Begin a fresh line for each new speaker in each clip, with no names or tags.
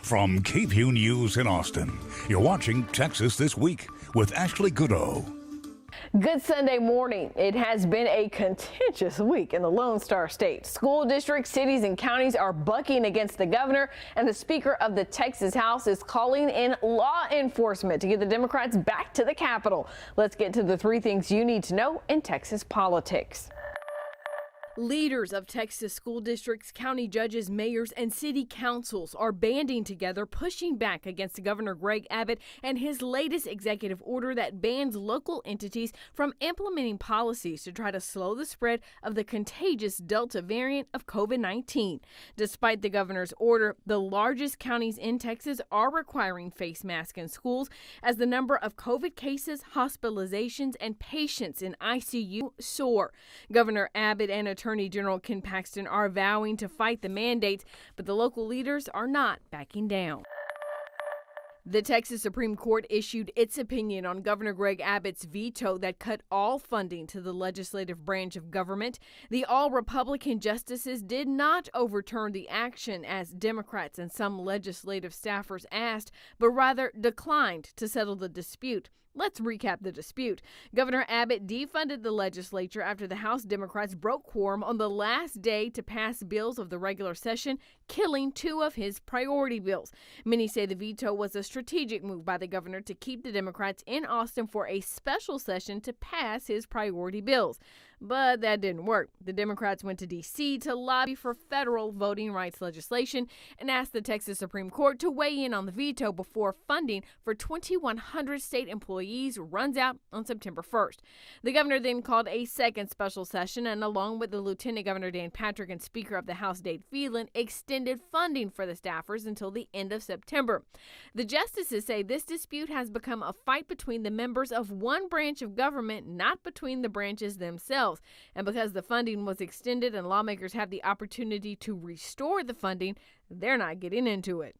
From KVUE News in Austin, you're watching Texas This Week with Ashley Goodo.
Good Sunday morning. It has been a contentious week in the Lone Star State. School districts, cities, and counties are bucking against the governor, and the Speaker of the Texas House is calling in law enforcement to get the Democrats back to the Capitol. Let's get to the three things you need to know in Texas politics. Leaders of Texas school districts, county judges, mayors, and city councils are banding together, pushing back against Governor Greg Abbott and his latest executive order that bans local entities from implementing policies to try to slow the spread of the contagious Delta variant of COVID-19. Despite the governor's order, the largest counties in Texas are requiring face masks in schools as the number of COVID cases, hospitalizations, and patients in ICU soar. Governor Abbott and Attorney General Ken Paxton are vowing to fight the mandates, but the local leaders are not backing down. The Texas Supreme Court issued its opinion on Governor Greg Abbott's veto that cut all funding to the legislative branch of government. The all-Republican justices did not overturn the action as Democrats and some legislative staffers asked, but rather declined to settle the dispute. Let's recap the dispute. Governor Abbott defunded the legislature after the House Democrats broke quorum on the last day to pass bills of the regular session, killing two of his priority bills. Many say the veto was a strategic move by the governor to keep the Democrats in Austin for a special session to pass his priority bills. But that didn't work. The Democrats went to D.C. to lobby for federal voting rights legislation and asked the Texas Supreme Court to weigh in on the veto before funding for 2,100 state employees runs out on September 1st. The governor then called a second special session and, along with the Lieutenant Governor Dan Patrick and Speaker of the House Dade Phelan, extended funding for the staffers until the end of September. The justices say this dispute has become a fight between the members of one branch of government, not between the branches themselves. And because the funding was extended and lawmakers have the opportunity to restore the funding, they're not getting into it.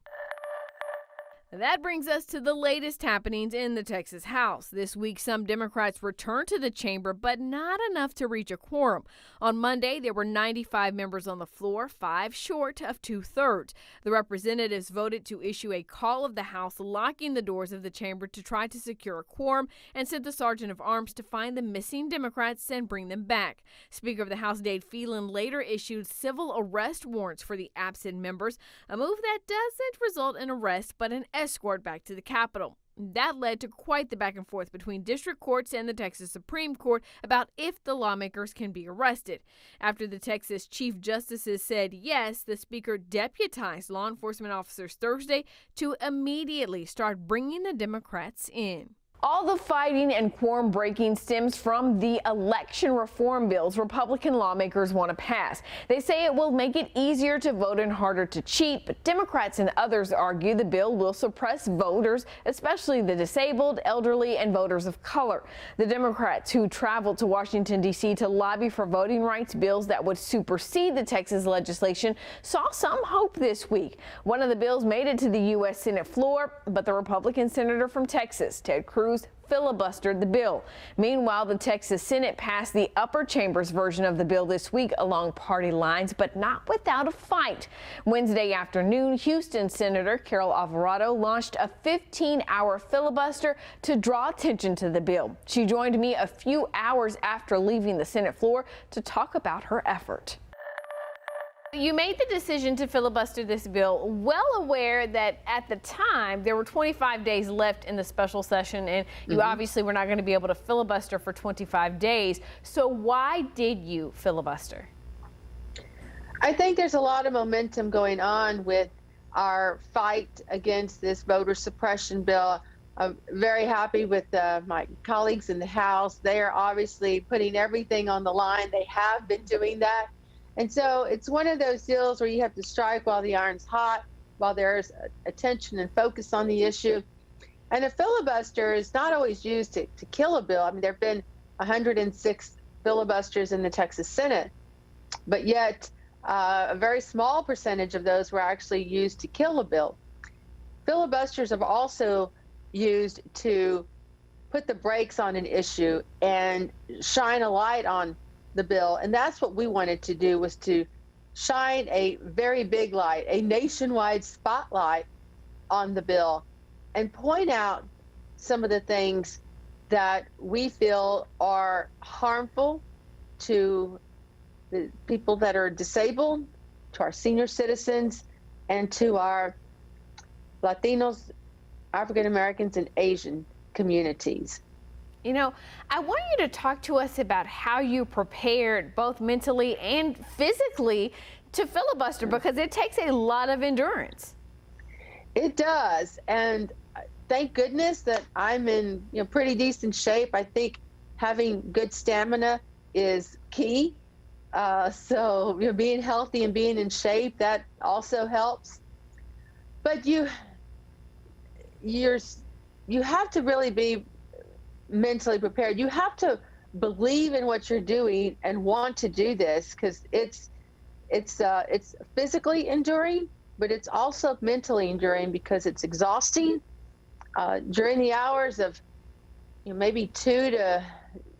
That brings us to the latest happenings in the Texas House. This week, some Democrats returned to the chamber, but not enough to reach a quorum. On Monday, there were 95 members on the floor, 5 short of 2/3. The representatives voted to issue a call of the House locking the doors of the chamber to try to secure a quorum and sent the Sergeant of Arms to find the missing Democrats and bring them back. Speaker of the House Dade Phelan later issued civil arrest warrants for the absent members, a move that doesn't result in arrest but an escort back to the Capitol. That led to quite the back and forth between district courts and the Texas Supreme Court about if the lawmakers can be arrested. After the Texas Chief Justices said yes, the Speaker deputized law enforcement officers Thursday to immediately start bringing the Democrats in. All the fighting and quorum breaking stems from the election reform bills Republican lawmakers want to pass. They say it will make it easier to vote and harder to cheat, but Democrats and others argue the bill will suppress voters, especially the disabled, elderly, and voters of color. The Democrats who traveled to Washington, D.C. to lobby for voting rights bills that would supersede the Texas legislation saw some hope this week. One of the bills made it to the U.S. Senate floor, but the Republican senator from Texas, Ted Cruz, filibustered the bill. Meanwhile, the Texas Senate passed the upper chamber's version of the bill this week along party lines, but not without a fight. Wednesday afternoon, Houston Senator Carol Alvarado launched a 15-hour filibuster to draw attention to the bill. She joined me a few hours after leaving the Senate floor to talk about her effort. You made the decision to filibuster this bill, well aware that at the time there were 25 days left in the special session, and you obviously were not going to be able to filibuster for 25 days. So why did you filibuster?
I think there's a lot of momentum going on with our fight against this voter suppression bill. I'm very happy with my colleagues in the House. They are obviously putting everything on the line. They have been doing that. And so it's one of those deals where you have to strike while the iron's hot, while there's attention and focus on the issue. And a filibuster is not always used to kill a bill. I mean, there have been 106 filibusters in the Texas Senate, but yet a very small percentage of those were actually used to kill a bill. Filibusters are also used to put the brakes on an issue and shine a light on the bill, and that's what we wanted to do, was to shine a very big light, a nationwide spotlight on the bill and point out some of the things that we feel are harmful to the people that are disabled, to our senior citizens, and to our Latinos, African Americans, and Asian communities.
You know, I want you to talk to us about how you prepared both mentally and physically to filibuster, because it takes a lot of endurance.
It does, and thank goodness that I'm in pretty decent shape. I think having good stamina is key. So being healthy and being in shape, that also helps. But you have to really be mentally prepared. You have to believe in what you're doing and want to do this, because it's physically enduring, but it's also mentally enduring because it's exhausting. During the hours of maybe 2 to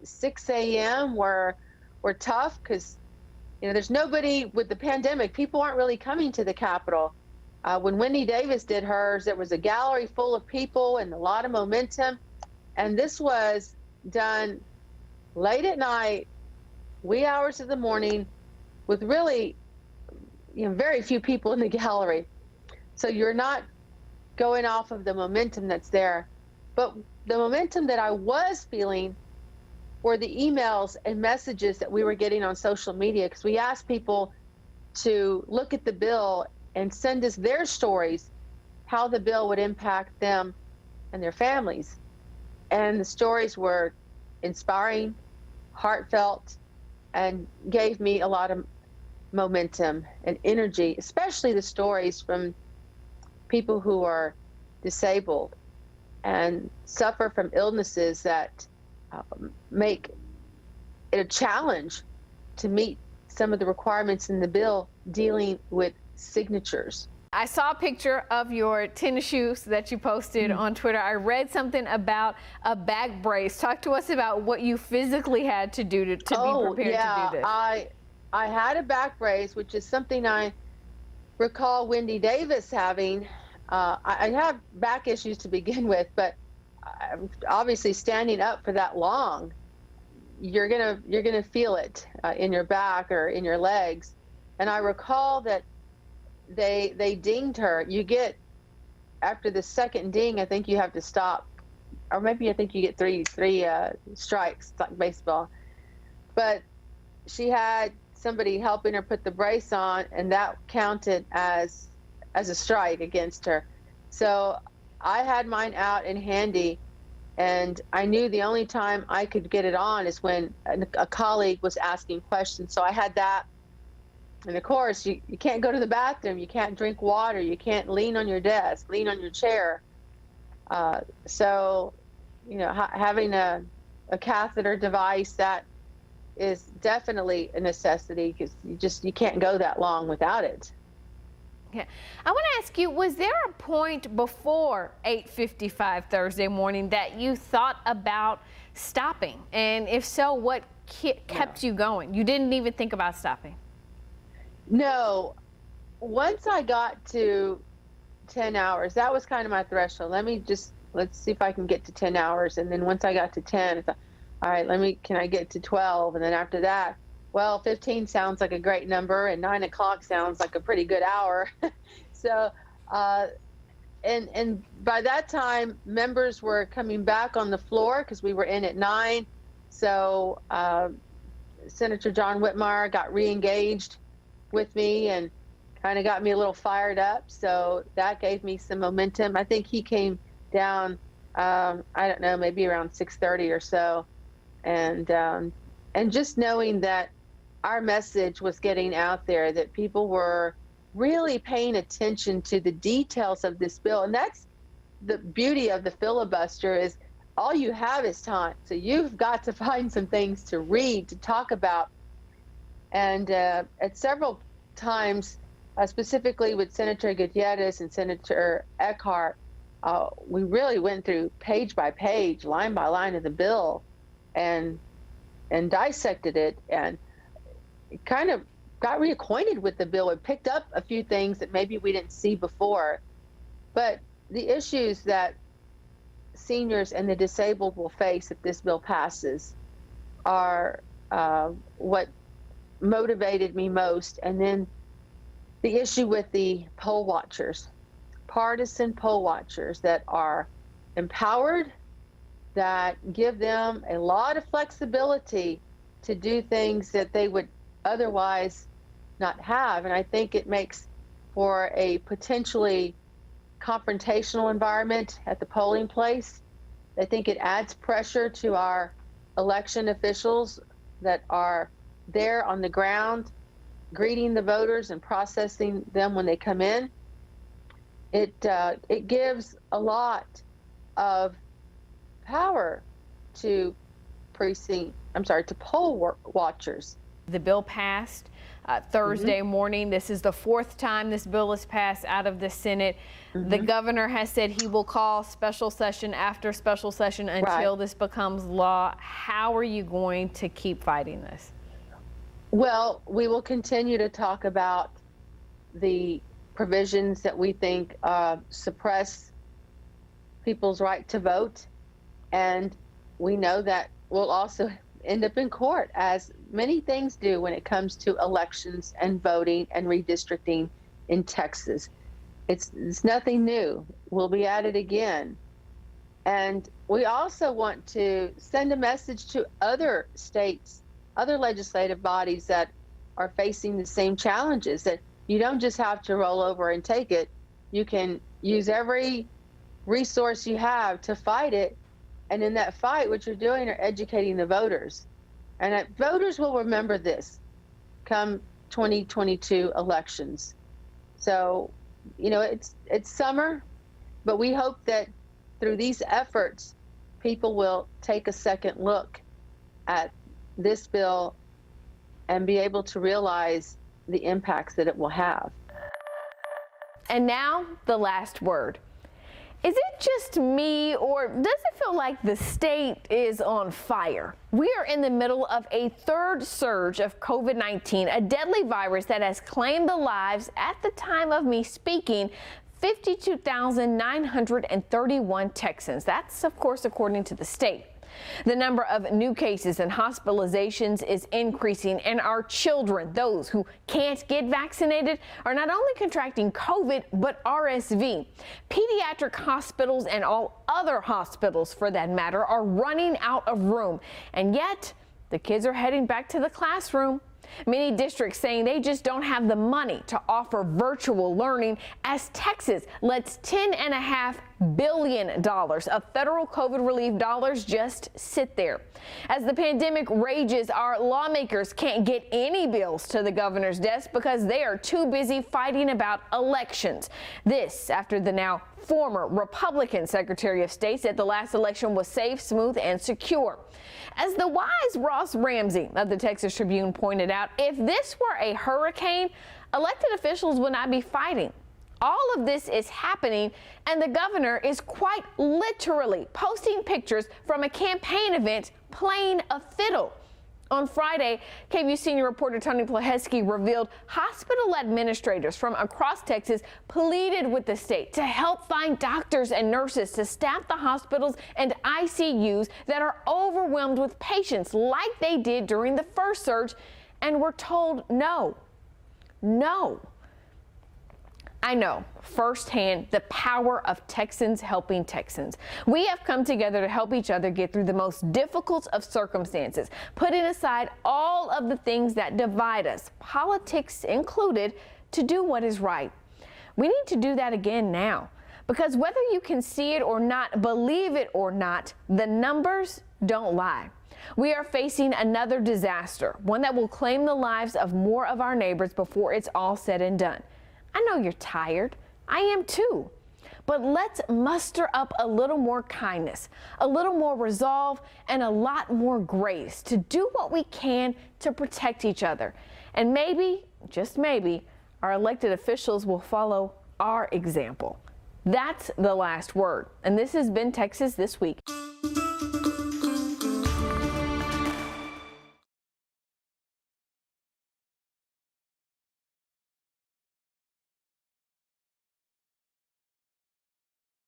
6 a.m. were tough, because there's nobody with the pandemic. People aren't really coming to the Capitol. When Wendy Davis did hers, there was a gallery full of people and a lot of momentum. And this was done late at night, wee hours of the morning, with really very few people in the gallery. So you're not going off of the momentum that's there. But the momentum that I was feeling were the emails and messages that we were getting on social media, because we asked people to look at the bill and send us their stories, how the bill would impact them and their families. And the stories were inspiring, heartfelt, and gave me a lot of momentum and energy, especially the stories from people who are disabled and suffer from illnesses that make it a challenge to meet some of the requirements in the bill dealing with signatures.
I saw a picture of your tennis shoes that you posted on Twitter. I read something about a back brace. Talk to us about what you physically had to do to be prepared to do this.
I had a back brace, which is something I recall Wendy Davis having. I have back issues to begin with, but obviously standing up for that long, you're gonna feel it in your back or in your legs. And I recall that they dinged her. You get, after the second ding, I think you have to stop, or maybe I think you get three strikes, like baseball. But she had somebody helping her put the brace on, and that counted as a strike against her. So I had mine out and handy, and I knew the only time I could get it on is when a colleague was asking questions. So I had that. And of course, you can't go to the bathroom, you can't drink water, you can't lean on your desk, lean on your chair. So, having a catheter device, that is definitely a necessity, because you can't go that long without it.
Yeah. I want to ask you, was there a point before 8:55 Thursday morning that you thought about stopping? And if so, what kept you going? You didn't even think about stopping?
No. Once I got to 10 hours, that was kind of my threshold. Let's see if I can get to 10 hours. And then once I got to 10, I thought, all right, can I get to 12? And then after that, well, 15 sounds like a great number, and 9 o'clock sounds like a pretty good hour. So, and by that time, members were coming back on the floor, because we were in at 9. So Senator John Whitmire got re-engaged with me and kind of got me a little fired up. So that gave me some momentum. I think he came down, I don't know, maybe around 6:30 or so. And just knowing that our message was getting out there, that people were really paying attention to the details of this bill. And that's the beauty of the filibuster, is all you have is time. So you've got to find some things to read, to talk about. And at several times, specifically with Senator Gutierrez and Senator Eckhart, we really went through page by page, line by line of the bill, and dissected it, and kind of got reacquainted with the bill and picked up a few things that maybe we didn't see before. But the issues that seniors and the disabled will face if this bill passes are what motivated me most. And then the issue with the poll watchers, partisan poll watchers that are empowered, that give them a lot of flexibility to do things that they would otherwise not have. And I think it makes for a potentially confrontational environment at the polling place. I think it adds pressure to our election officials that are there on the ground, greeting the voters and processing them when they come in. It gives a lot of power to poll watchers.
The bill passed Thursday morning. This is the fourth time this bill has passed out of the Senate. The governor has said he will call special session after special session until this becomes law. How are you going to keep fighting this?
Well, we will continue to talk about the provisions that we think suppress people's right to vote. And we know that we'll also end up in court, as many things do when it comes to elections and voting and redistricting in Texas. It's nothing new. We'll be at it again. And we also want to send a message to other states, other legislative bodies that are facing the same challenges, that you don't just have to roll over and take it. You can use every resource you have to fight it. And in that fight, what you're doing are educating the voters. And voters will remember this come 2022 elections. So, you know, it's summer, but we hope that through these efforts, people will take a second look at this bill and be able to realize the impacts that it will have.
And now the last word. Is it just me, or does it feel like the state is on fire? We are in the middle of a third surge of COVID-19, a deadly virus that has claimed the lives, at the time of me speaking, 52,931 Texans. That's, of course, according to the state. The number of new cases and hospitalizations is increasing, and our children, those who can't get vaccinated, are not only contracting COVID, but RSV. Pediatric hospitals and all other hospitals, for that matter, are running out of room, and yet the kids are heading back to the classroom. Many districts saying they just don't have the money to offer virtual learning, as Texas lets $10.5 billion of federal COVID relief dollars just sit there. As the pandemic rages, our lawmakers can't get any bills to the governor's desk because they are too busy fighting about elections. This after the now former Republican Secretary of State said the last election was safe, smooth, and secure. As the wise Ross Ramsey of the Texas Tribune pointed out, if this were a hurricane, elected officials would not be fighting. All of this is happening, and the governor is quite literally posting pictures from a campaign event playing a fiddle. On Friday, KVUE senior reporter Tony Plahesky revealed hospital administrators from across Texas pleaded with the state to help find doctors and nurses to staff the hospitals and ICUs that are overwhelmed with patients like they did during the first surge, and were told no. I know firsthand the power of Texans helping Texans. We have come together to help each other get through the most difficult of circumstances, putting aside all of the things that divide us, politics included, to do what is right. We need to do that again now, because whether you can see it or not, believe it or not, the numbers don't lie. We are facing another disaster, one that will claim the lives of more of our neighbors before it's all said and done. I know you're tired. I am too. But let's muster up a little more kindness, a little more resolve, and a lot more grace to do what we can to protect each other. And maybe, just maybe, our elected officials will follow our example. That's the last word. And this has been Texas This Week.